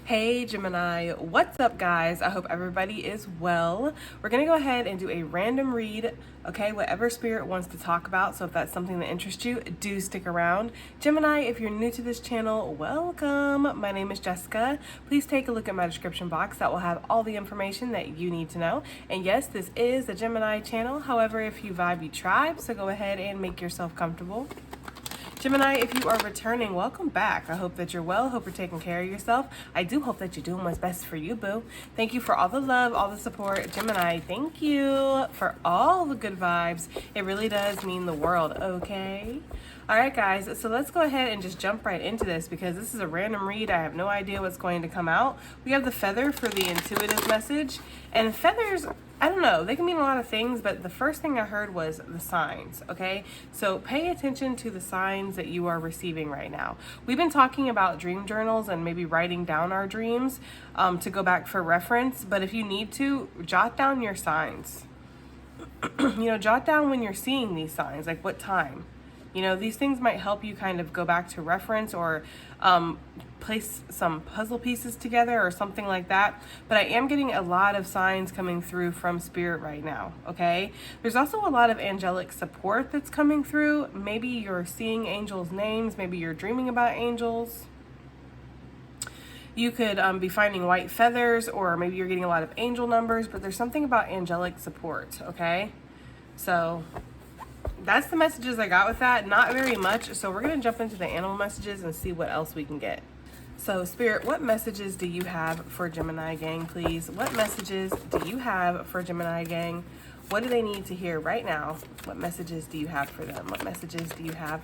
Hey Gemini, what's up guys? I hope everybody is well. We're gonna go ahead and do a random read, okay? Whatever spirit wants to talk about, so if that's something that interests you, do stick around. Gemini, if you're new to this channel, welcome. My name is Jessica. Please take a look at my description box. That will have all the information that you need to know. And yes, this is the Gemini channel. However, if you vibe, you tribe, so go ahead and make yourself comfortable. Gemini, if you are returning, welcome back. I hope that you're well. Hope you're taking care of yourself. I do hope that you're doing what's best for you, boo. Thank you for all the love, all the support. Gemini, thank you for all the good vibes. It really does mean the world, okay? All right, guys, so let's go ahead and just jump right into this because this is a random read. I have no idea what's going to come out. We have the feather for the intuitive message. And feathers, I don't know, they can mean a lot of things, but the first thing I heard was the signs, okay? So pay attention to the signs that you are receiving right now. We've been talking about dream journals and maybe writing down our dreams to go back for reference, but if you need to, jot down your signs. Jot down when you're seeing these signs, like what time. These things might help you kind of go back to reference or place some puzzle pieces together or something like that. But I am getting a lot of signs coming through from Spirit right now, okay? There's also a lot of angelic support that's coming through. Maybe you're seeing angels' names. Maybe you're dreaming about angels. You could be finding white feathers, or maybe you're getting a lot of angel numbers, but there's something about angelic support, okay? So that's the messages I got with that. Not very much. So we're going to jump into the animal messages and see what else we can get. So Spirit, what messages do you have for Gemini gang, please? What messages do you have for Gemini gang? What do they need to hear right now? What messages do you have for them? What messages do you have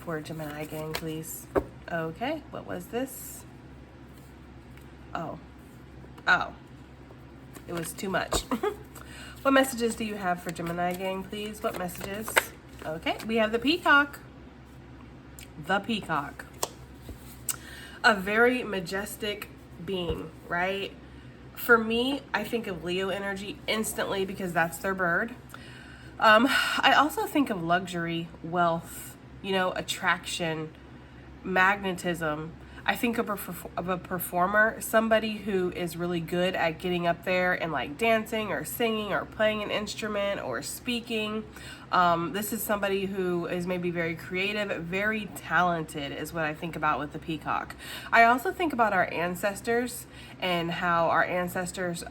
for Gemini gang, please? Okay, what was this? Oh, it was too much. What messages do you have for Gemini gang, please? What messages? Okay, we have the peacock. The peacock. A very majestic being, right? For me, I think of Leo energy instantly because that's their bird. I also think of luxury, wealth, attraction, magnetism. I think of a performer, somebody who is really good at getting up there and like dancing or singing or playing an instrument or speaking. This is somebody who is maybe very creative, very talented is what I think about with the peacock. I also think about our ancestors and how our ancestors,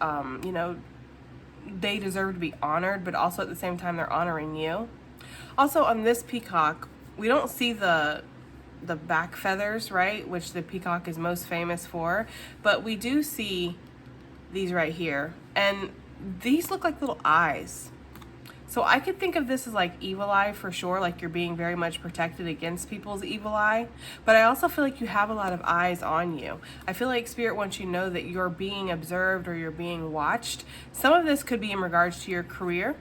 they deserve to be honored, but also at the same time, they're honoring you. Also on this peacock, we don't see the back feathers, right, which the peacock is most famous for, but we do see these right here, and these look like little eyes. So I could think of this as like evil eye for sure, like you're being very much protected against people's evil eye, but I also feel like you have a lot of eyes on you. I feel like Spirit wants you to know that you're being observed or you're being watched. Some of this could be in regards to your career.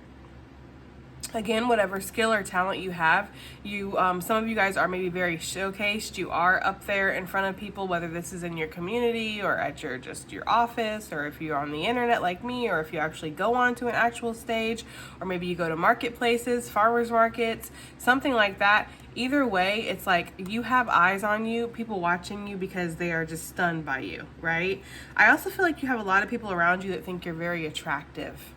Again, whatever skill or talent you have, some of you guys are maybe very showcased. You are up there in front of people, whether this is in your community or at your office, or if you're on the internet like me, or if you actually go onto an actual stage, or maybe you go to marketplaces, farmers markets, something like that. Either way, it's like you have eyes on you, people watching you because they are just stunned by you, right? I also feel like you have a lot of people around you that think you're very attractive.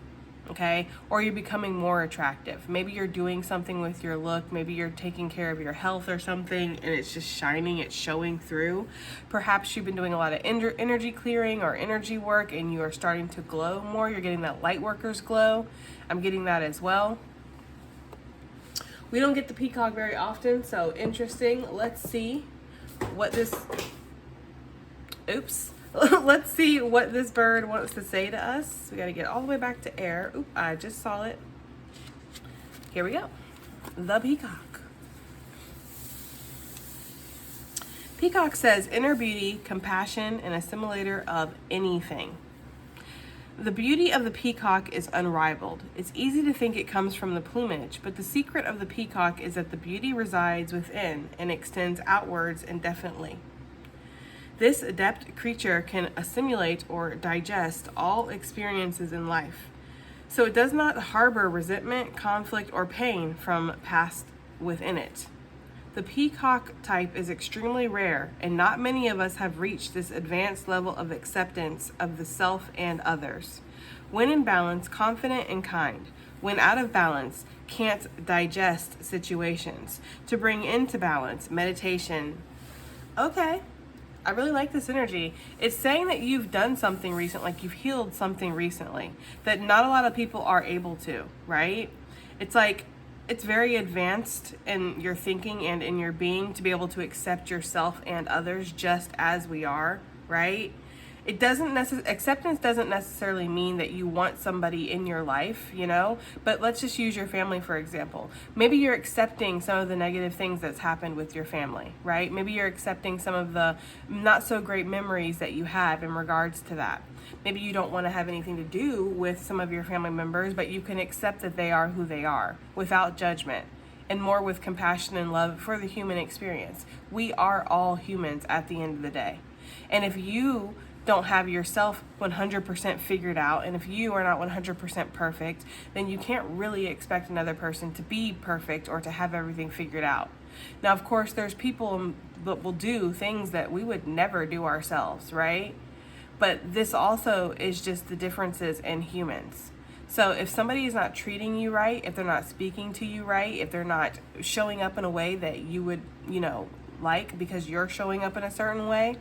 Okay, or you're becoming more attractive. Maybe you're doing something with your look. Maybe you're taking care of your health or something, and it's just shining, it's showing through. Perhaps you've been doing a lot of energy clearing or energy work, and you are starting to glow more. You're getting that light worker's glow. I'm getting that as well. We don't get the peacock very often, so interesting. Let's see what this... Oops. Let's see what this bird wants to say to us. We got to get all the way back to air. Oop, I just saw it. Here we go. The peacock. Peacock says, inner beauty, compassion, and assimilator of anything. The beauty of the peacock is unrivaled. It's easy to think it comes from the plumage, but the secret of the peacock is that the beauty resides within and extends outwards indefinitely. This adept creature can assimilate or digest all experiences in life, so it does not harbor resentment, conflict, or pain from past within it. The peacock type is extremely rare, and not many of us have reached this advanced level of acceptance of the self and others. When in balance, confident and kind. When out of balance, can't digest situations. To bring into balance, meditation. Okay, I really like this energy. It's saying that you've done something recent, like you've healed something recently, that not a lot of people are able to, right? It's like, it's very advanced in your thinking and in your being to be able to accept yourself and others just as we are, right? It doesn't acceptance doesn't necessarily mean that you want somebody in your life, you know, but let's just use your family, for example. Maybe you're accepting some of the negative things that's happened with your family, right? Maybe you're accepting some of the not so great memories that you have in regards to that. Maybe you don't want to have anything to do with some of your family members, but you can accept that they are who they are without judgment and more with compassion and love for the human experience. We are all humans at the end of the day. And if you don't have yourself 100% figured out, and if you are not 100% perfect, then you can't really expect another person to be perfect or to have everything figured out. Now, of course, there's people that will do things that we would never do ourselves, right? But this also is just the differences in humans. So if somebody is not treating you right, if they're not speaking to you right, if they're not showing up in a way that you would, like because you're showing up in a certain way,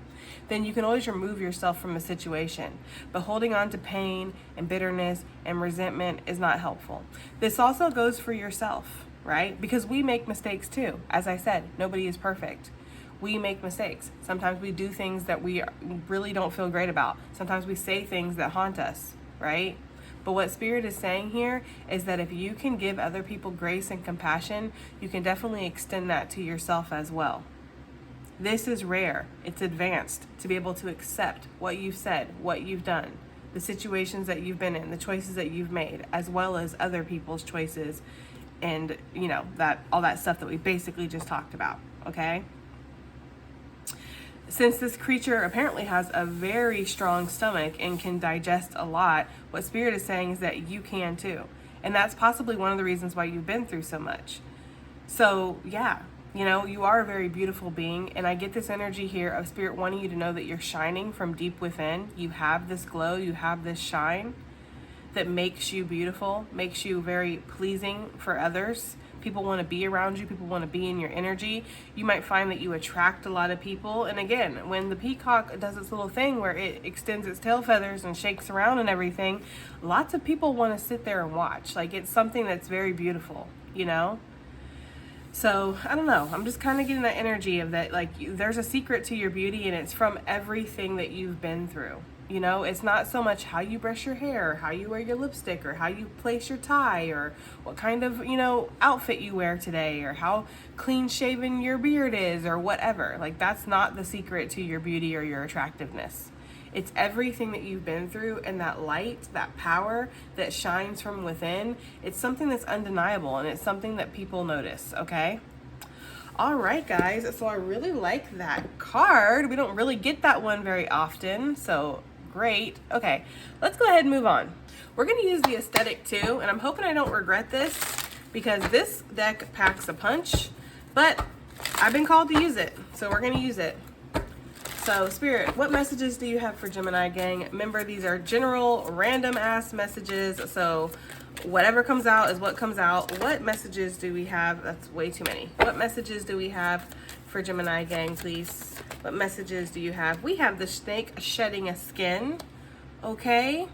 then you can always remove yourself from a situation. But holding on to pain and bitterness and resentment is not helpful. This also goes for yourself, right? Because we make mistakes too. As I said, nobody is perfect. We make mistakes. Sometimes we do things that we really don't feel great about. Sometimes we say things that haunt us, right? But what Spirit is saying here is that if you can give other people grace and compassion, you can definitely extend that to yourself as well. This is rare. It's advanced to be able to accept what you've said, what you've done, the situations that you've been in, the choices that you've made, as well as other people's choices and, that all that stuff that we basically just talked about, okay? Since this creature apparently has a very strong stomach and can digest a lot, what Spirit is saying is that you can too. And that's possibly one of the reasons why you've been through so much. So, yeah. You are a very beautiful being, and I get this energy here of Spirit wanting you to know that you're shining from deep within. You have this glow, you have this shine that makes you beautiful, makes you very pleasing for others. People want to be around you, people want to be in your energy. You might find that you attract a lot of people, and again, when the peacock does its little thing where it extends its tail feathers and shakes around and everything, lots of people want to sit there and watch. Like, it's something that's very beautiful, So, I don't know. I'm just kind of getting that energy of that, like, there's a secret to your beauty, and it's from everything that you've been through. It's not so much how you brush your hair, or how you wear your lipstick, or how you place your tie, or what kind of, outfit you wear today, or how clean shaven your beard is, or whatever. Like, that's not the secret to your beauty or your attractiveness. It's everything that you've been through, and that light, that power that shines from within. It's something that's undeniable, and it's something that people notice, okay? All right, guys, so I really like that card. We don't really get that one very often, so great. Okay, let's go ahead and move on. We're going to use the aesthetic too, and I'm hoping I don't regret this because this deck packs a punch, but I've been called to use it, so we're going to use it. So, Spirit, what messages do you have for Gemini gang? Remember, these are general, random-ass messages, so whatever comes out is what comes out. What messages do we have? That's way too many. What messages do we have for Gemini gang, please? What messages do you have? We have the snake shedding a skin. Okay.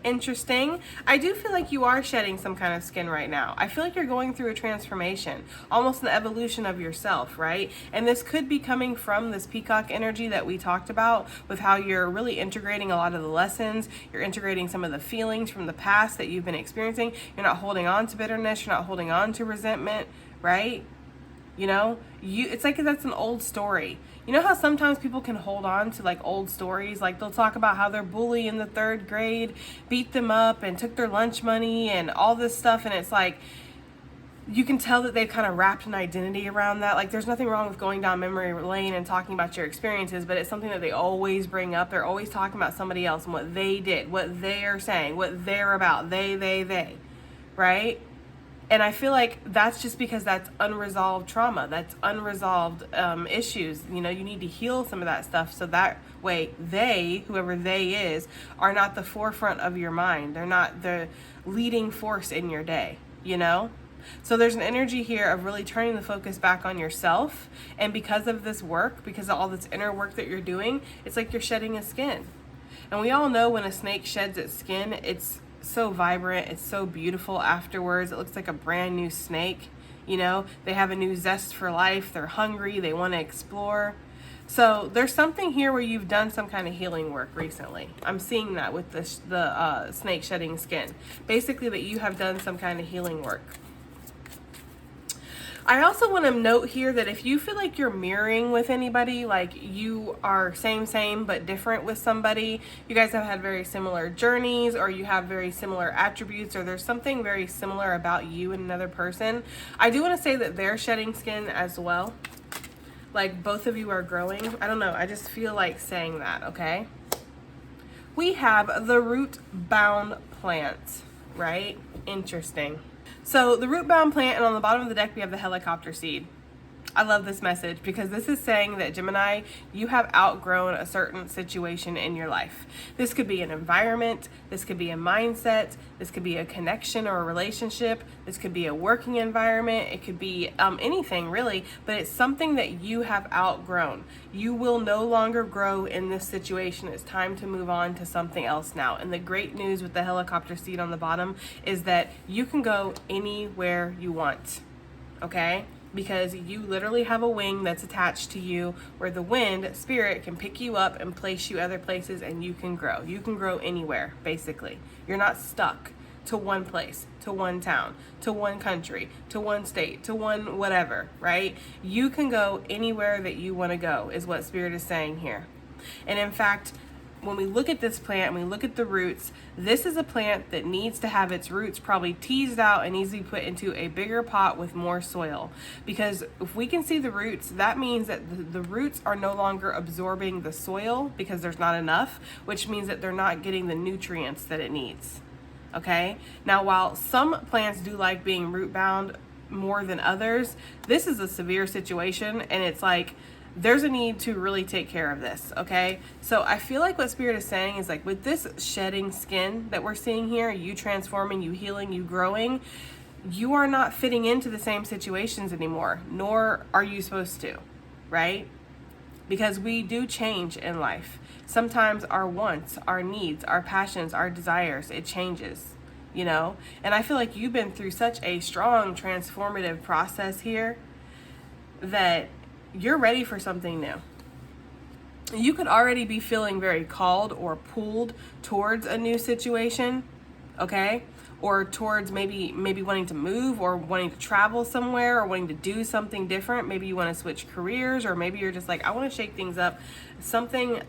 Interesting. I do feel like you are shedding some kind of skin right now. I feel like you're going through a transformation, almost an evolution of yourself, right? And this could be coming from this peacock energy that we talked about, with how you're really integrating a lot of the lessons. You're integrating some of the feelings from the past that you've been experiencing. You're not holding on to bitterness. You're not holding on to resentment, right? It's like that's an old story. You know how sometimes people can hold on to like old stories? Like they'll talk about how their bully in the 3rd grade beat them up and took their lunch money and all this stuff. And it's like, you can tell that they've kind of wrapped an identity around that. Like, there's nothing wrong with going down memory lane and talking about your experiences, but it's something that they always bring up. They're always talking about somebody else and what they did, what they're saying, what they're about. They, right? And I feel like that's just because that's unresolved trauma, that's unresolved issues. You know, you need to heal some of that stuff so that way they, whoever they is, are not the forefront of your mind. They're not the leading force in your day, you know? So there's an energy here of really turning the focus back on yourself. And because of this work, because of all this inner work that you're doing, it's like you're shedding a skin. And we all know when a snake sheds its skin, it's so vibrant, it's so beautiful afterwards. It looks like a brand new snake. You know, they have a new zest for life, they're hungry, they want to explore. So there's something here where you've done some kind of healing work recently. I'm seeing that with the snake shedding skin. Basically that you have done some kind of healing work. I also want to note here that if you feel like you're mirroring with anybody, like you are same but different with somebody, you guys have had very similar journeys, or you have very similar attributes, or there's something very similar about you and another person, I do want to say that they're shedding skin as well. Like both of you are growing. I don't know, I just feel like saying that, okay? We have the root bound plant, right? Interesting. So the root bound plant, and on the bottom of the deck we have the helicopter seed. I love this message because this is saying that, Gemini, you have outgrown a certain situation in your life. This could be an environment, this could be a mindset, this could be a connection or a relationship, this could be a working environment, it could be anything really, but it's something that you have outgrown. You will no longer grow in this situation. It's time to move on to something else now. And the great news with the helicopter seed on the bottom is that you can go anywhere you want, okay? Because you literally have a wing that's attached to you where the wind, spirit, can pick you up and place you other places, and you can grow. You can grow anywhere, basically. You're not stuck to one place, to one town, to one country, to one state, to one whatever, right? You can go anywhere that you want to go, is what spirit is saying here. And in fact, when we look at this plant and we look at the roots, this is a plant that needs to have its roots probably teased out and needs to be put into a bigger pot with more soil. Because if we can see the roots, that means that the roots are no longer absorbing the soil because there's not enough, which means that they're not getting the nutrients that it needs. Okay? Now, while some plants do like being root bound more than others, this is a severe situation, and it's like, there's a need to really take care of this, okay? So I feel like what spirit is saying is like, with this shedding skin that we're seeing here, you transforming, you healing, you growing, you are not fitting into the same situations anymore, nor are you supposed to, right? Because we do change in life. Sometimes our wants, our needs, our passions, our desires, it changes, you know? And I feel like you've been through such a strong transformative process here that you're ready for something new. You could already be feeling very called or pulled towards a new situation, okay? Or towards maybe wanting to move, or wanting to travel somewhere, or wanting to do something different. Maybe you want to switch careers, or maybe you're just like, I want to shake things up.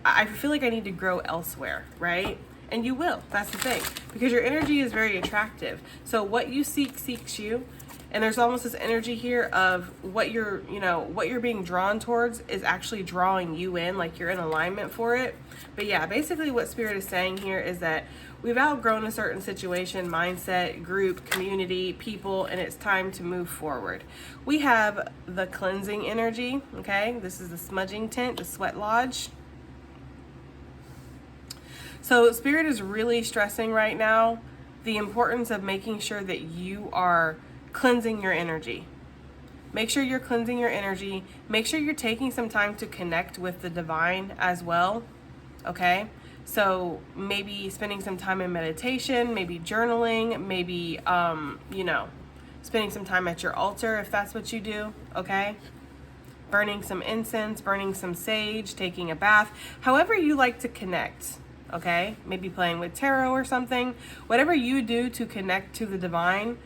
I feel like I need to grow elsewhere, right? And you will. That's the thing. Because your energy is very attractive. So what you seek seeks you. And there's almost this energy here of what you're being drawn towards is actually drawing you in, like you're in alignment for it. But yeah, basically what spirit is saying here is that we've outgrown a certain situation, mindset, group, community, people, and it's time to move forward. We have the cleansing energy, okay? This is the smudging tent, the sweat lodge. So spirit is really stressing right now the importance of making sure that you are cleansing your energy. Make sure you're cleansing your energy. Make sure you're taking some time to connect with the divine as well, okay? So maybe spending some time in meditation, maybe journaling, maybe, spending some time at your altar if that's what you do, okay? Burning some incense, burning some sage, taking a bath, however you like to connect, okay? Maybe playing with tarot or something. Whatever you do to connect to the divine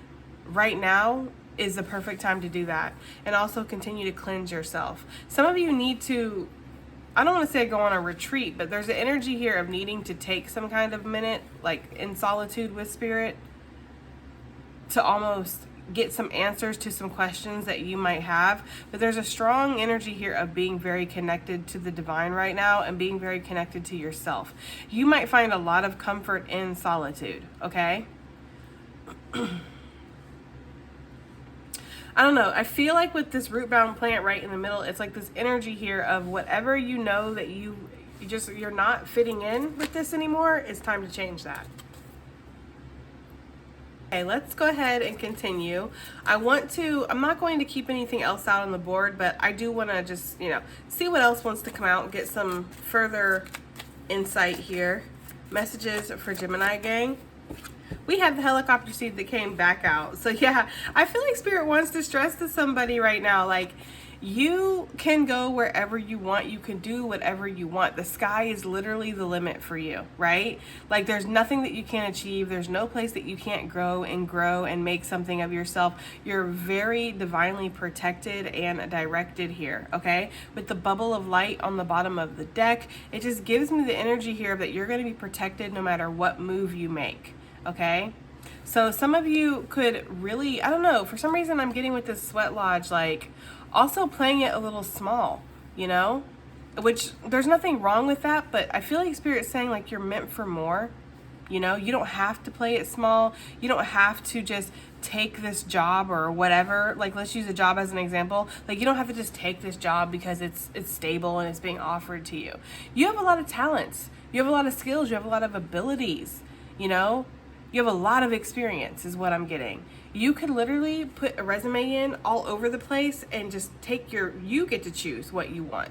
right now is the perfect time to do that. And also continue to cleanse yourself. Some of you need to, I don't want to say go on a retreat, but there's an energy here of needing to take some kind of minute, like in solitude with spirit, to almost get some answers to some questions that you might have. But there's a strong energy here of being very connected to the divine right now and being very connected to yourself. You might find a lot of comfort in solitude, okay? I don't know. I feel like with this root bound plant right in the middle, it's like this energy here of whatever you know that you're not fitting in with this anymore. It's time to change that. Okay, let's go ahead and continue. I'm not going to keep anything else out on the board, but I do want to just, see what else wants to come out and get some further insight here. Messages for Gemini gang. We have the helicopter seed that came back out. So yeah, I feel like Spirit wants to stress to somebody right now, like, you can go wherever you want. You can do whatever you want. The sky is literally the limit for you, right? Like, there's nothing that you can't achieve. There's no place that you can't grow and make something of yourself. You're very divinely protected and directed here, okay? With the bubble of light on the bottom of the deck, it just gives me the energy here that you're going to be protected no matter what move you make, okay? So some of you could really, I don't know, for some reason I'm getting with this sweat lodge, like, also playing it a little small, which there's nothing wrong with that, but I feel like Spirit's saying, like, you're meant for more. You don't have to play it small. You don't have to just take this job or whatever. Like, let's use a job as an example. Like, you don't have to just take this job because it's stable and it's being offered to you. You have a lot of talents. You have a lot of skills. You have a lot of abilities, You have a lot of experience is what I'm getting. You could literally put a resume in all over the place and just you get to choose what you want,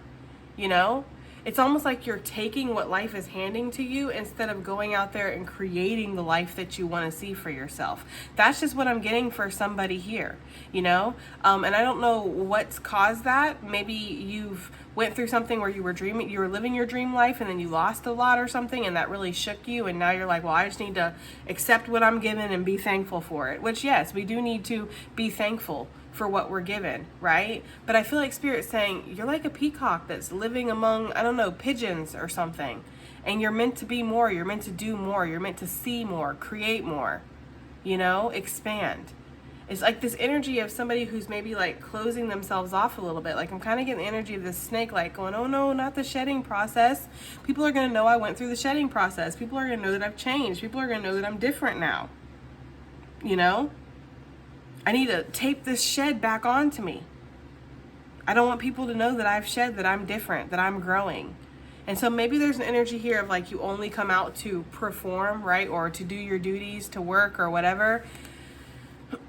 It's almost like you're taking what life is handing to you instead of going out there and creating the life that you want to see for yourself. That's just what I'm getting for somebody here, And I don't know what's caused that. Maybe you've went through something where you were living your dream life and then you lost a lot or something and that really shook you, and now you're like, well, I just need to accept what I'm given and be thankful for it. Which, yes, we do need to be thankful for what we're given, right? But I feel like Spirit's saying you're like a peacock that's living among, I don't know, pigeons or something, and you're meant to be more, you're meant to do more, you're meant to see more, create more, expand. It's like this energy of somebody who's maybe like closing themselves off a little bit. Like, I'm kind of getting the energy of this snake, like going, oh no, not the shedding process. People are going to know I went through the shedding process. People are going to know that I've changed. People are going to know that I'm different now. I need to tape this shed back onto me. I don't want people to know that I've shed, that I'm different, that I'm growing. And so maybe there's an energy here of like you only come out to perform, right? Or to do your duties, to work or whatever.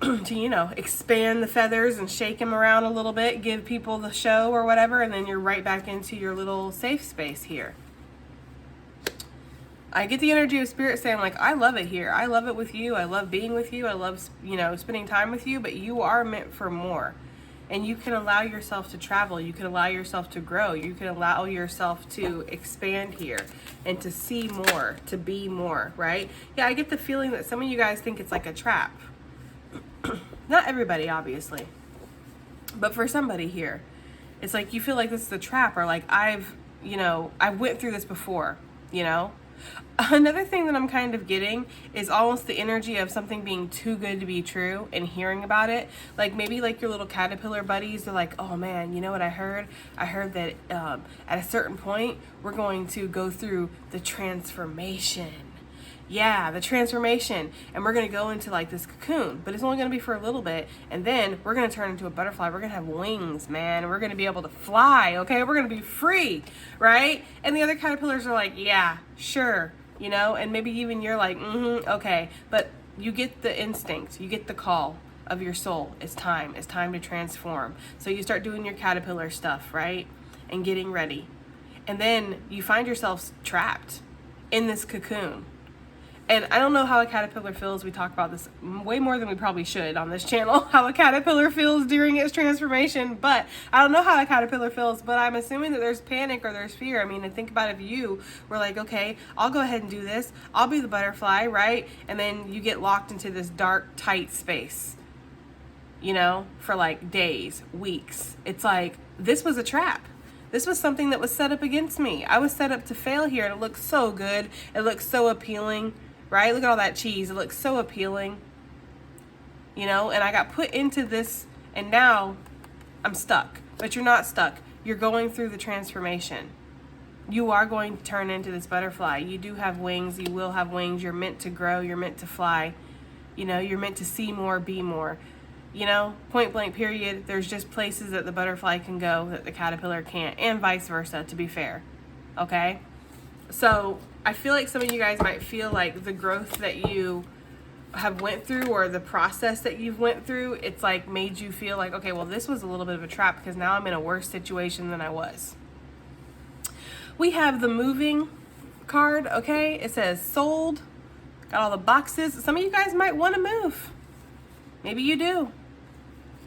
To, expand the feathers and shake them around a little bit, give people the show or whatever, and then you're right back into your little safe space here. I get the energy of Spirit saying, like, I love it here. I love it with you. I love being with you. I love, spending time with you, but you are meant for more. And you can allow yourself to travel. You can allow yourself to grow. You can allow yourself to expand here and to see more, to be more, right? Yeah, I get the feeling that some of you guys think it's like a trap. Not everybody, obviously. But for somebody here, it's like you feel like this is a trap, or like I went through this before, Another thing that I'm kind of getting is almost the energy of something being too good to be true and hearing about it. Like maybe like your little caterpillar buddies, they're like, oh man, you know what I heard? I heard that at a certain point, we're going to go through the transformation. Yeah, the transformation. And we're going to go into like this cocoon, but it's only going to be for a little bit. And then we're going to turn into a butterfly. We're going to have wings, man. We're going to be able to fly. Okay. We're going to be free. Right. And the other caterpillars are like, yeah, sure. And maybe even you're like, okay. But you get the instinct, you get the call of your soul. It's time to transform. So you start doing your caterpillar stuff, right? And getting ready. And then you find yourself trapped in this cocoon. And I don't know how a caterpillar feels. We talk about this way more than we probably should on this channel, how a caterpillar feels during its transformation. But I don't know how a caterpillar feels, but I'm assuming that there's panic or there's fear. I mean, and think about if you were like, okay, I'll go ahead and do this. I'll be the butterfly, right? And then you get locked into this dark, tight space, for like days, weeks. It's like, this was a trap. This was something that was set up against me. I was set up to fail here, and it looks so good. It looks so appealing. Right? Look at all that cheese. It looks so appealing. And I got put into this, and now I'm stuck. But you're not stuck. You're going through the transformation. You are going to turn into this butterfly. You do have wings. You will have wings. You're meant to grow. You're meant to fly. You're meant to see more, be more. You know, point blank period. There's just places that the butterfly can go that the caterpillar can't, and vice versa, to be fair. Okay? So I feel like some of you guys might feel like the growth that you have went through, or the process that you've went through, it's like made you feel like, okay, well, this was a little bit of a trap because now I'm in a worse situation than I was. We have the moving card, okay? It says sold. Got all the boxes. Some of you guys might want to move. Maybe you do.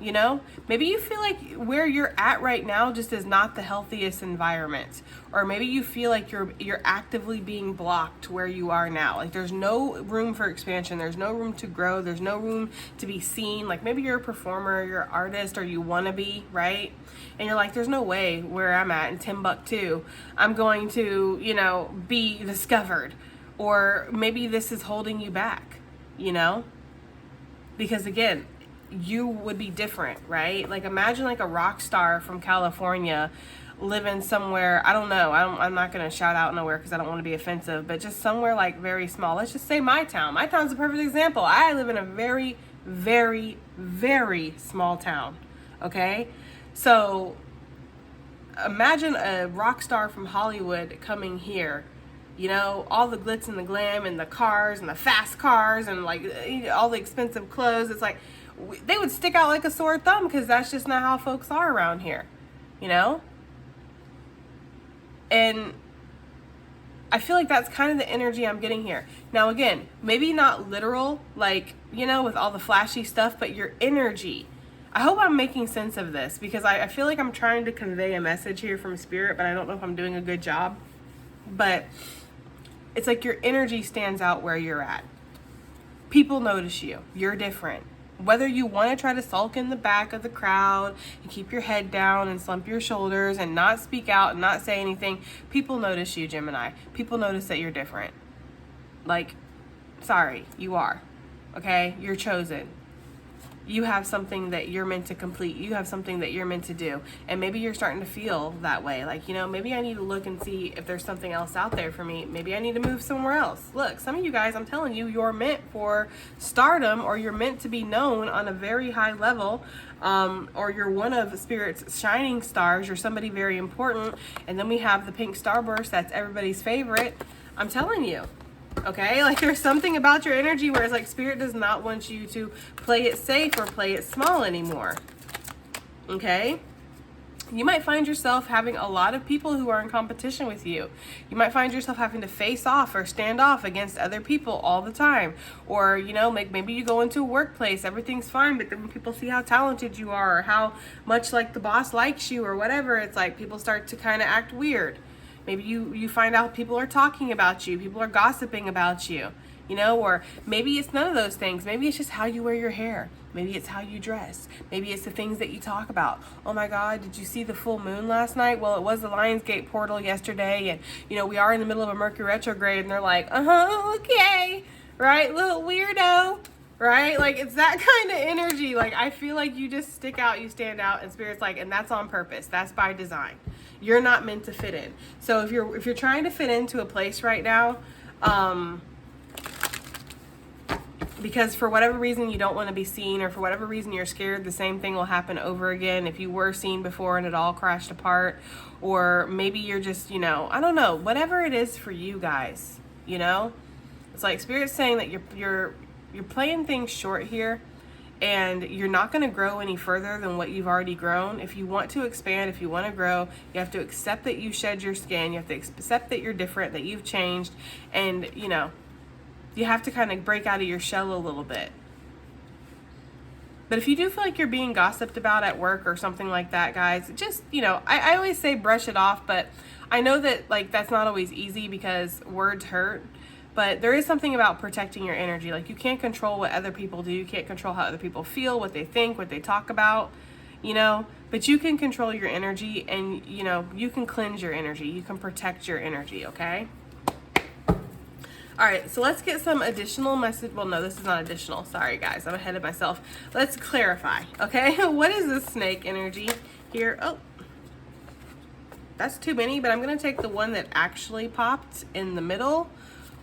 You know, maybe you feel like where you're at right now just is not the healthiest environment, or maybe you feel like you're actively being blocked where you are now. Like there's no room for expansion, there's no room to grow, there's no room to be seen. Like maybe you're a performer, you're an artist, or you want to be, right? And you're like, there's no way where I'm at in Timbuktu I'm going to, you know, be discovered. Or maybe this is holding you back, you know, because again, you would be different, right? Like imagine like a rock star from California living somewhere, I don't know, I'm not going to shout out nowhere because I don't want to be offensive, but just somewhere like very small. Let's just say my town. My town's a perfect example. I live in a very, very, very small town, okay? So imagine a rock star from Hollywood coming here. You know, all the glitz and the glam and the cars and the fast cars and like all the expensive clothes. It's like they would stick out like a sore thumb because that's just not how folks are around here, you know? And I feel like that's kind of the energy I'm getting here. Now, again, maybe not literal, like, you know, with all the flashy stuff, but your energy. I hope I'm making sense of this because I feel like I'm trying to convey a message here from Spirit, but I don't know if I'm doing a good job. But it's like your energy stands out where you're at. People notice you. You're different. Whether you want to try to sulk in the back of the crowd and keep your head down and slump your shoulders and not speak out and not say anything, people notice you, Gemini. People notice that you're different. Like, sorry, you are. Okay? You're chosen. You have something that you're meant to complete. You have something that you're meant to do. And maybe you're starting to feel that way. Like, you know, maybe I need to look and see if there's something else out there for me. Maybe I need to move somewhere else. Look, some of you guys, I'm telling you, you're meant for stardom, or you're meant to be known on a very high level, or you're one of Spirit's shining stars. You're somebody very important. And then we have the pink starburst. That's everybody's favorite. I'm telling you. Okay, like there's something about your energy where it's like Spirit does not want you to play it safe or play it small anymore. Okay, you might find yourself having a lot of people who are in competition with you. You might find yourself having to face off or stand off against other people all the time. Or, you know, like maybe you go into a workplace, everything's fine, but then when people see how talented you are or how much like the boss likes you or whatever, it's like people start to kind of act weird. Maybe you find out people are talking about you, people are gossiping about you, you know, or maybe it's none of those things. Maybe it's just how you wear your hair. Maybe it's how you dress. Maybe it's the things that you talk about. Oh my God, did you see the full moon last night? Well, it was the Lionsgate portal yesterday, and, you know, we are in the middle of a Mercury retrograde, and they're like, okay, right, little weirdo, right? Like, it's that kind of energy. Like, I feel like you just stick out, you stand out, and Spirit's like, and that's on purpose. That's by design. You're not meant to fit in. So if you're trying to fit into a place right now, because for whatever reason you don't want to be seen, or for whatever reason you're scared the same thing will happen over again if you were seen before and it all crashed apart, or maybe you're just, you know, I don't know, whatever it is for you guys, you know, it's like Spirit's saying that you're playing things short here. And you're not going to grow any further than what you've already grown. If you want to expand, if you want to grow, you have to accept that you shed your skin. You have to accept that you're different, that you've changed. And, you know, you have to kind of break out of your shell a little bit. But if you do feel like you're being gossiped about at work or something like that, guys, just, you know, I always say brush it off. But I know that, like, that's not always easy because words hurt. But there is something about protecting your energy. Like, you can't control what other people do. You can't control how other people feel, what they think, what they talk about, you know. But you can control your energy, and, you know, you can cleanse your energy. You can protect your energy, okay? All right, so let's get some additional message. Well, no, this is not additional. Sorry, guys. I'm ahead of myself. Let's clarify, okay? What is this snake energy here? Oh, that's too many, but I'm going to take the one that actually popped in the middle,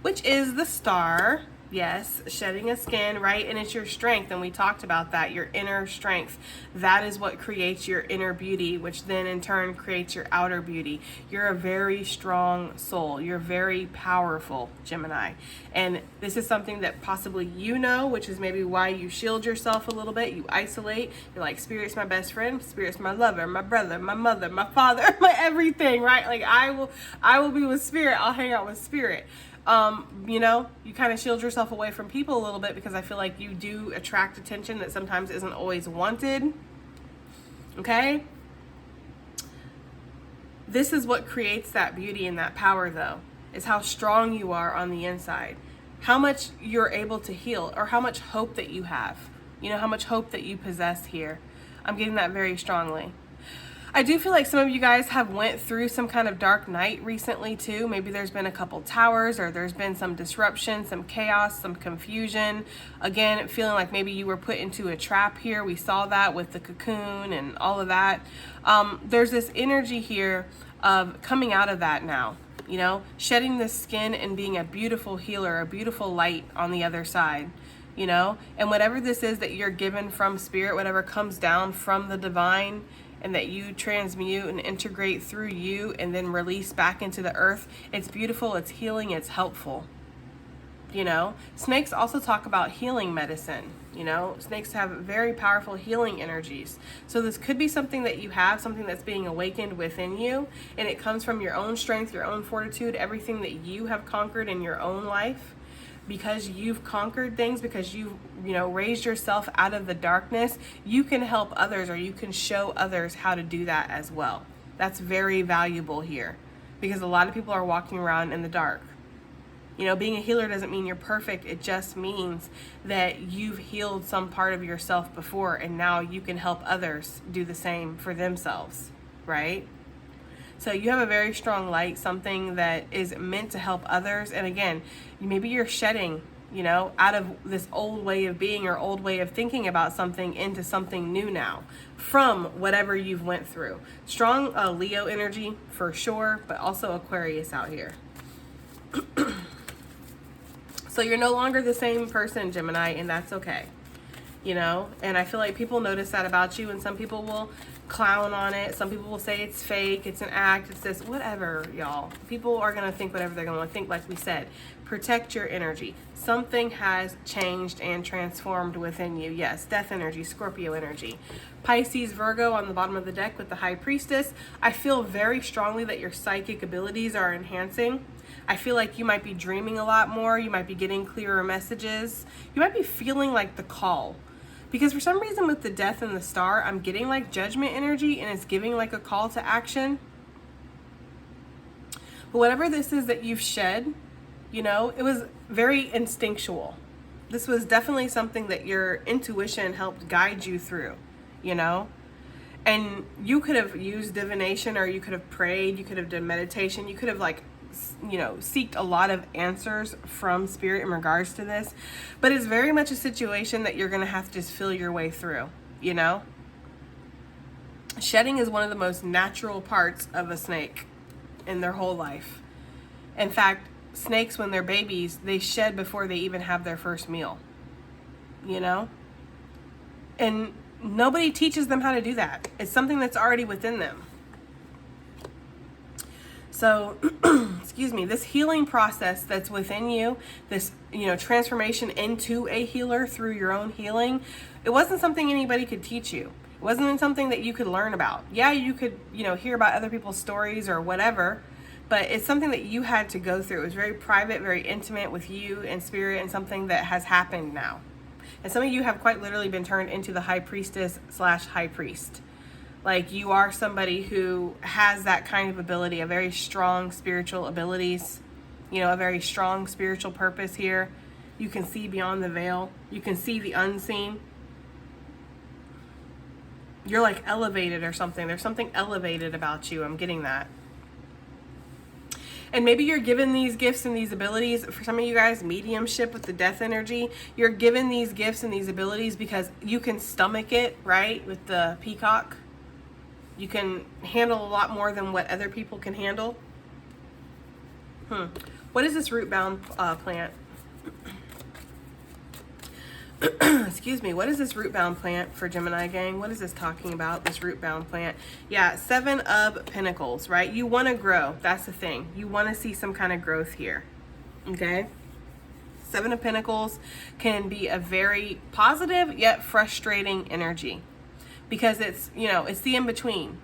which is the star. Yes, shedding a skin, right? And it's your strength. And we talked about that, your inner strength. That is what creates your inner beauty, which then in turn creates your outer beauty. You're a very strong soul. You're very powerful, Gemini. And this is something that possibly you know, which is maybe why you shield yourself a little bit. You isolate. You're like, Spirit's my best friend. Spirit's my lover, my brother, my mother, my father, my everything, right? Like I will be with Spirit. I'll hang out with Spirit. You know, you kind of shield yourself away from people a little bit because I feel like you do attract attention that sometimes isn't always wanted. Okay? This is what creates that beauty and that power, though, is how strong you are on the inside. How much you're able to heal, or how much hope that you have. You know, how much hope that you possess here. I'm getting that very strongly. I do feel like some of you guys have went through some kind of dark night recently too. Maybe there's been a couple towers, or there's been some disruption, some chaos, some confusion. Again, feeling like maybe you were put into a trap here. We saw that with the cocoon and all of that. There's this energy here of coming out of that now, you know, shedding the skin and being a beautiful healer, a beautiful light on the other side. You know, and whatever this is that you're given from Spirit, whatever comes down from the divine, and that you transmute and integrate through you and then release back into the earth, it's beautiful, it's healing, it's helpful. You know, snakes also talk about healing medicine. You know, snakes have very powerful healing energies. So this could be something that you have, something that's being awakened within you, and it comes from your own strength, your own fortitude, everything that you have conquered in your own life. Because you've conquered things, because you've, you know, raised yourself out of the darkness, you can help others, or you can show others how to do that as well. That's very valuable here, because a lot of people are walking around in the dark. You know, being a healer doesn't mean you're perfect. It just means that you've healed some part of yourself before, and now you can help others do the same for themselves, right? So you have a very strong light, something that is meant to help others. And again, maybe you're shedding, you know, out of this old way of being or old way of thinking about something into something new now from whatever you've went through. Strong Leo energy for sure, but also Aquarius out here. So you're no longer the same person, Gemini, and that's okay. You know, and I feel like people notice that about you, and some people will clown on it. Some people will say it's fake, it's an act, it's this, whatever, y'all. People are going to think whatever they're going to think. Like we said, protect your energy. Something has changed and transformed within you. Yes, death energy, Scorpio energy. Pisces, Virgo on the bottom of the deck with the High Priestess. I feel very strongly that your psychic abilities are enhancing. I feel like you might be dreaming a lot more. You might be getting clearer messages. You might be feeling like the call. Because for some reason with the Death and the Star, I'm getting like judgment energy, and it's giving like a call to action. But whatever this is that you've shed, you know, it was very instinctual. This was definitely something that your intuition helped guide you through, you know. And you could have used divination, or you could have prayed, you could have done meditation, you could have like, you know, seeked a lot of answers from Spirit in regards to this, but it's very much a situation that you're going to have to just feel your way through, you know. Shedding is one of the most natural parts of a snake in their whole life. In fact, snakes, when they're babies, they shed before they even have their first meal, you know, and nobody teaches them how to do that. It's something that's already within them. So, excuse me, this healing process that's within you, this, you know, transformation into a healer through your own healing, it wasn't something anybody could teach you. It wasn't something that you could learn about. Yeah, you could, you know, hear about other people's stories or whatever, but it's something that you had to go through. It was very private, very intimate with you and Spirit, and something that has happened now. And some of you have quite literally been turned into the High Priestess / High Priest. Like, you are somebody who has that kind of ability, a very strong spiritual abilities, you know, a very strong spiritual purpose here. You can see beyond the veil. You can see the unseen. You're like elevated or something. There's something elevated about you. I'm getting that. And maybe you're given these gifts and these abilities. For some of you guys, mediumship with the death energy, you're given these gifts and these abilities because you can stomach it, right? With the peacock. You can handle a lot more than what other people can handle. What is this root-bound plant? Excuse me, what is this root-bound plant for Gemini gang? What is this talking about, this root-bound plant? Yeah, 7 of Pentacles, right? You want to grow. That's the thing. You want to see some kind of growth here, okay? 7 of Pentacles can be a very positive yet frustrating energy because it's, you know, it's the in-between.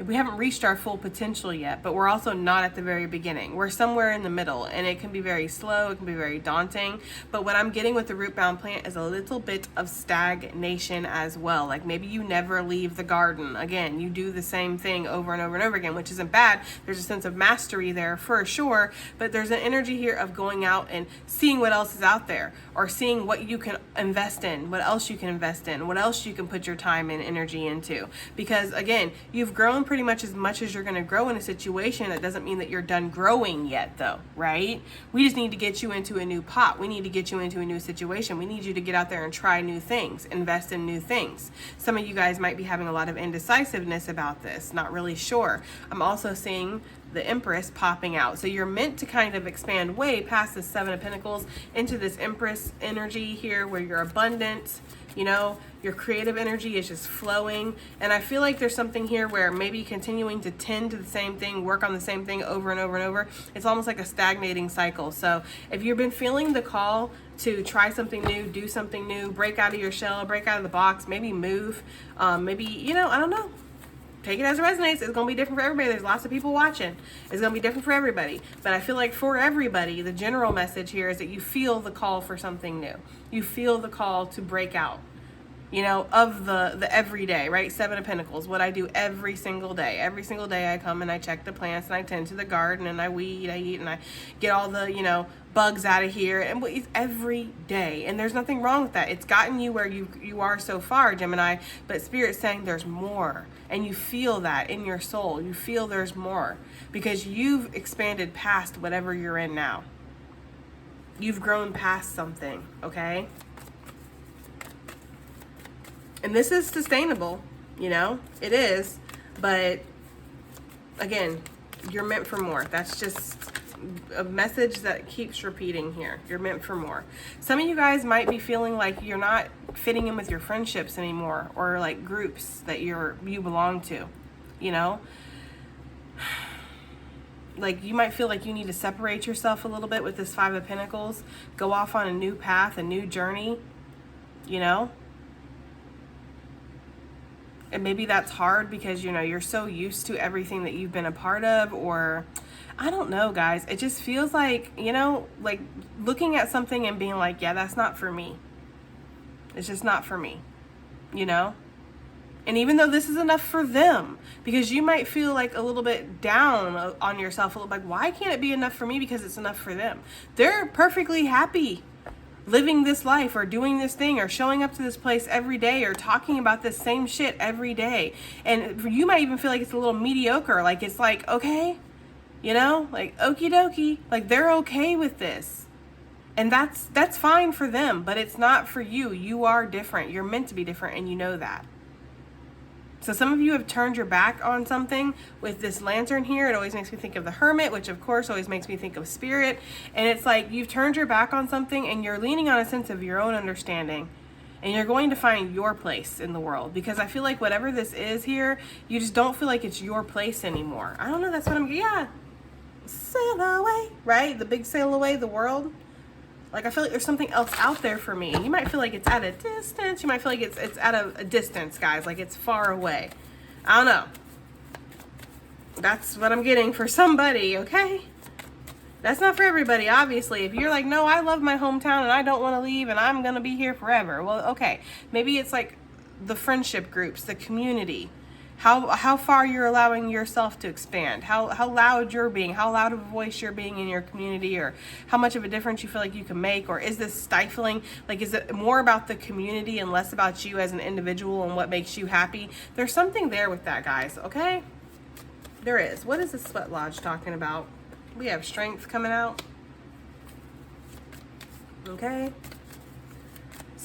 We haven't reached our full potential yet, but we're also not at the very beginning. We're somewhere in the middle, and it can be very slow. It can be very daunting. But what I'm getting with the root-bound plant is a little bit of stagnation as well. Like maybe you never leave the garden. Again, you do the same thing over and over and over again, which isn't bad. There's a sense of mastery there for sure, but there's an energy here of going out and seeing what else is out there, or seeing what you can invest in, what else you can invest in, what else you can put your time and energy into. Because again, you've grown pretty much as you're going to grow in a situation. That doesn't mean that you're done growing yet though, right? We just need to get you into a new pot. We need to get you into a new situation. We need you to get out there and try new things, invest in new things. Some of you guys might be having a lot of indecisiveness about this, not really sure. I'm also seeing the Empress popping out. So you're meant to kind of expand way past the 7 of Pentacles into this Empress energy here where you're abundant, you know, your creative energy is just flowing. And I feel like there's something here where maybe continuing to tend to the same thing, work on the same thing over and over and over, it's almost like a stagnating cycle. So if you've been feeling the call to try something new, do something new, break out of your shell, break out of the box, maybe move, maybe, you know, I don't know. Take it as it resonates. It's going to be different for everybody. There's lots of people watching. It's going to be different for everybody. But I feel like for everybody, the general message here is that you feel the call for something new. You feel the call to break out, you know, of the everyday, right? 7 of Pentacles, what I do every single day. Every single day I come and I check the plants and I tend to the garden and I weed, I eat, and I get all the, you know, bugs out of here. And it's every day. And there's nothing wrong with that. It's gotten you where you are so far, Gemini, but Spirit's saying there's more. And you feel that in your soul. You feel there's more because you've expanded past whatever you're in now. You've grown past something, okay? And this is sustainable, you know, it is, but again, you're meant for more. That's just a message that keeps repeating here. You're meant for more. Some of you guys might be feeling like you're not fitting in with your friendships anymore, or like groups that you belong to, you know, like you might feel like you need to separate yourself a little bit with this 5 of Pentacles, go off on a new path, a new journey, you know. And maybe that's hard because, you know, you're so used to everything that you've been a part of, or I don't know, guys. It just feels like, you know, like looking at something and being like, yeah, that's not for me. It's just not for me, you know? And even though this is enough for them, because you might feel like a little bit down on yourself, a little like, why can't it be enough for me because it's enough for them? They're perfectly happy living this life or doing this thing or showing up to this place every day or talking about this same shit every day. And you might even feel like it's a little mediocre. Like it's like, okay, you know, like okie dokie, like they're okay with this. And that's fine for them, but it's not for you. You are different. You're meant to be different, and you know that. So some of you have turned your back on something with this lantern here. It always makes me think of the Hermit, which of course always makes me think of Spirit. And it's like you've turned your back on something and you're leaning on a sense of your own understanding. And you're going to find your place in the world. Because I feel like whatever this is here, you just don't feel like it's your place anymore. I don't know, that's what I'm, yeah. Sail away, right? The big sail away, the world. Like, I feel like there's something else out there for me. You might feel like it's at a distance. You might feel like it's at a distance, guys. Like, it's far away. I don't know. That's what I'm getting for somebody, okay? That's not for everybody, obviously. If you're like, no, I love my hometown and I don't want to leave and I'm going to be here forever. Well, okay. Maybe it's like the friendship groups, the community. How far you're allowing yourself to expand, how loud you're being, how loud of a voice you're being in your community, or how much of a difference you feel like you can make, or is this stifling? Like, is it more about the community and less about you as an individual and what makes you happy? There's something there with that, guys, okay? There is. What is the Sweat Lodge talking about? We have strength coming out. Okay.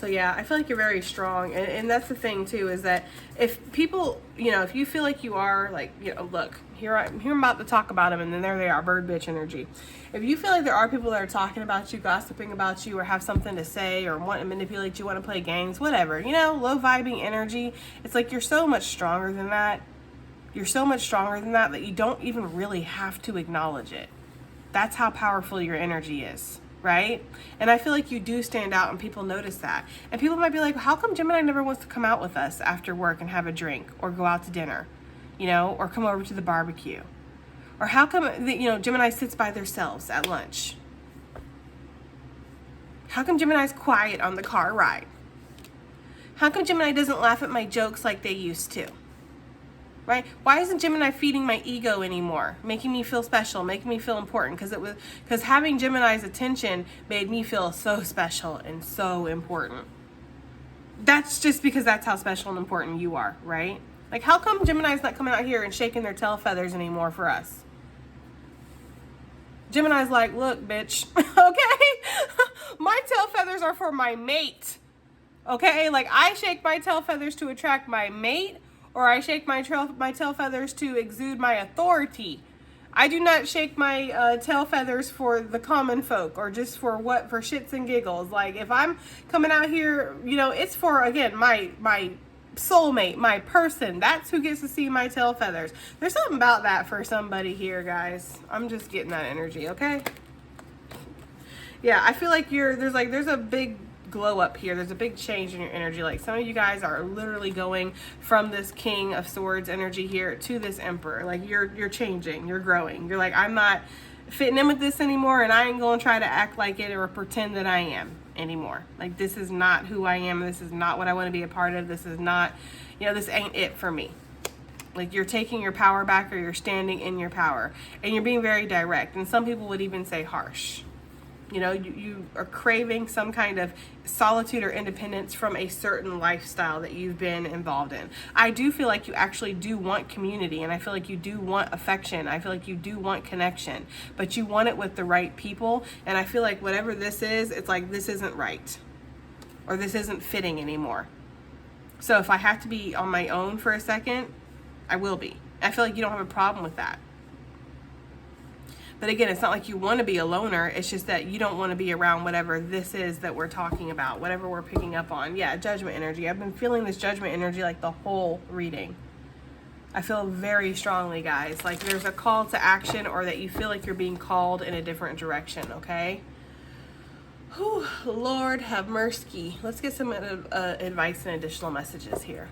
So yeah, I feel like you're very strong. And that's the thing too, is that if people, you know, if you feel like you are like, you know, look, here I'm about to talk about them, and then there they are, bird bitch energy. If you feel like there are people that are talking about you, gossiping about you, or have something to say, or want to manipulate you, want to play games, whatever, you know, low vibing energy, it's like you're so much stronger than that. You're so much stronger than that you don't even really have to acknowledge it. That's how powerful your energy is, right? And I feel like you do stand out, and people notice that. And people might be like, how come Gemini never wants to come out with us after work and have a drink, or go out to dinner, you know, or come over to the barbecue? Or how come, you know, Gemini sits by themselves at lunch? How come Gemini's quiet on the car ride? How come Gemini doesn't laugh at my jokes like they used to? Right? Why isn't Gemini feeding my ego anymore? Making me feel special, making me feel important. Because having Gemini's attention made me feel so special and so important. That's just because that's how special and important you are, right? Like, how come Gemini's not coming out here and shaking their tail feathers anymore for us? Gemini's like, look, bitch, okay? My tail feathers are for my mate, okay? Like, I shake my tail feathers to attract my mate, or I shake my tail feathers to exude my authority. I do not shake my tail feathers for the common folk, or just for shits and giggles. Like, if I'm coming out here, you know, it's for, again, my soulmate, my person. That's who gets to see my tail feathers. There's something about that for somebody here, guys. I'm just getting that energy, okay? Yeah, I feel like there's a big glow up here. There's a big change in your energy. Like, some of you guys are literally going from this King of Swords energy here to this Emperor. Like, you're changing, you're growing. You're like, I'm not fitting in with this anymore, and I ain't gonna try to act like it or pretend that I am anymore. Like, this is not who I am. This is not what I want to be a part of. This is not, you know, this ain't it for me. Like, you're taking your power back, or you're standing in your power, and you're being very direct, and some people would even say harsh. You know, you are craving some kind of solitude or independence from a certain lifestyle that you've been involved in. I do feel like you actually do want community, and I feel like you do want affection. I feel like you do want connection, but you want it with the right people. And I feel like whatever this is, it's like, this isn't right, or this isn't fitting anymore. So if I have to be on my own for a second, I will be. I feel like you don't have a problem with that. But again, it's not like you want to be a loner. It's just that you don't want to be around whatever this is that we're talking about, whatever we're picking up on. Yeah, judgment energy. I've been feeling this judgment energy like the whole reading. I feel very strongly, guys. Like, there's a call to action, or that you feel like you're being called in a different direction, okay? Whew, Lord have mercy. Let's get some advice and additional messages here.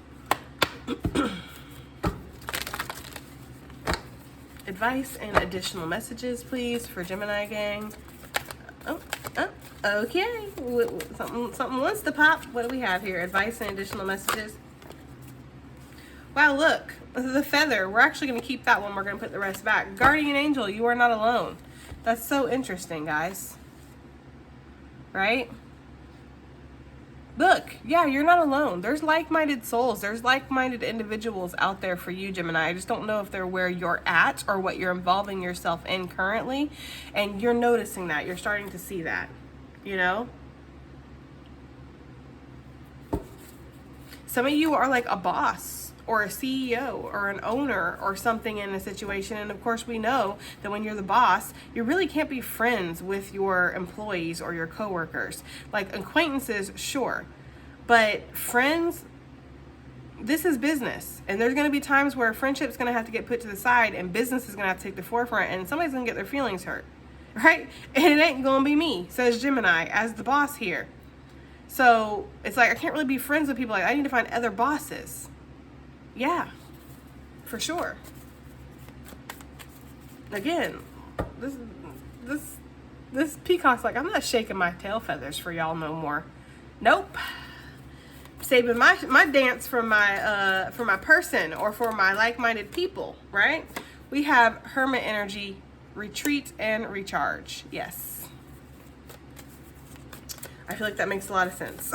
Advice and additional messages, please, for Gemini gang. Okay. Something wants to pop. What do we have here? Advice and additional messages. Wow, look. The feather. We're actually going to keep that one. We're going to put the rest back. Guardian angel, you are not alone. That's so interesting, guys. Right? Look, yeah, you're not alone. There's like-minded souls. There's like-minded individuals out there for you, Gemini. I just don't know if they're where you're at or what you're involving yourself in currently. And you're noticing that. You're starting to see that, you know? Some of you are like a boss, or a CEO, or an owner, or something in a situation. And of course, we know that when you're the boss, you really can't be friends with your employees or your coworkers. Like, acquaintances, sure, but friends, this is business. And there's going to be times where friendship's going to have to get put to the side, and business is going to have to take the forefront, and somebody's going to get their feelings hurt, right? And it ain't going to be me, says Gemini, as the boss here. So it's like, I can't really be friends with people. Like, I need to find other bosses. Yeah, for sure. Again, this peacock's like, I'm not shaking my tail feathers for y'all no more. Nope. Saving my dance for my person, or for my like-minded people, right? We have Hermit energy, retreat and recharge. Yes. I feel like that makes a lot of sense.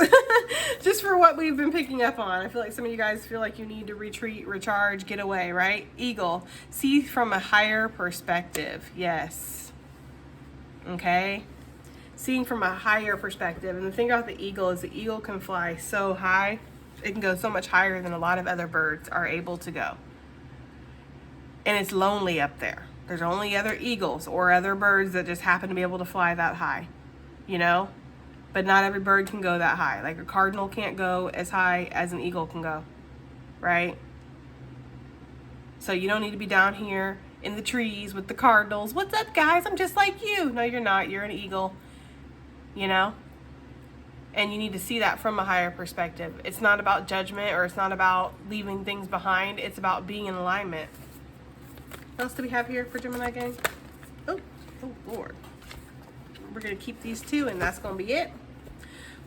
Just for what we've been picking up on. I feel like some of you guys feel like you need to retreat, recharge, get away, right? Eagle, see from a higher perspective. Yes. Okay. seeing from a higher perspective. And the thing about the eagle is the eagle can fly so high. It can go so much higher than a lot of other birds are able to go. And it's lonely up there. There's only other eagles or other birds that just happen to be able to fly that high, you know? But not every bird can go that high. Like a cardinal can't go as high as an eagle can go, right? So you don't need to be down here in the trees with the cardinals. What's up, guys? I'm just like you. No, you're not. You're an eagle, you know? And you need to see that from a higher perspective. It's not about judgment, or it's not about leaving things behind. It's about being in alignment. What else do we have here for Gemini gang? Oh Lord. We're going to keep these two, and that's going to be it.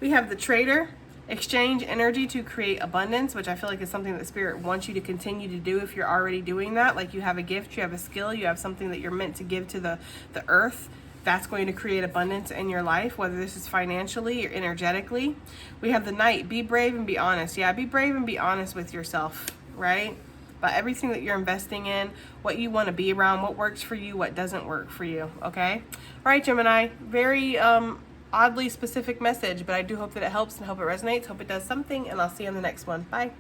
We have the Trader. Exchange energy to create abundance, which I feel like is something that Spirit wants you to continue to do if you're already doing that. Like you have a gift, you have a skill, you have something that you're meant to give to the earth. That's going to create abundance in your life, whether this is financially or energetically. We have the Knight. Be brave and be honest. Yeah, be brave and be honest with yourself, right? About everything that you're investing in, what you want to be around, what works for you, what doesn't work for you, okay? All right, Gemini, very oddly specific message, but I do hope that it helps and hope it resonates. Hope it does something, and I'll see you on the next one. Bye.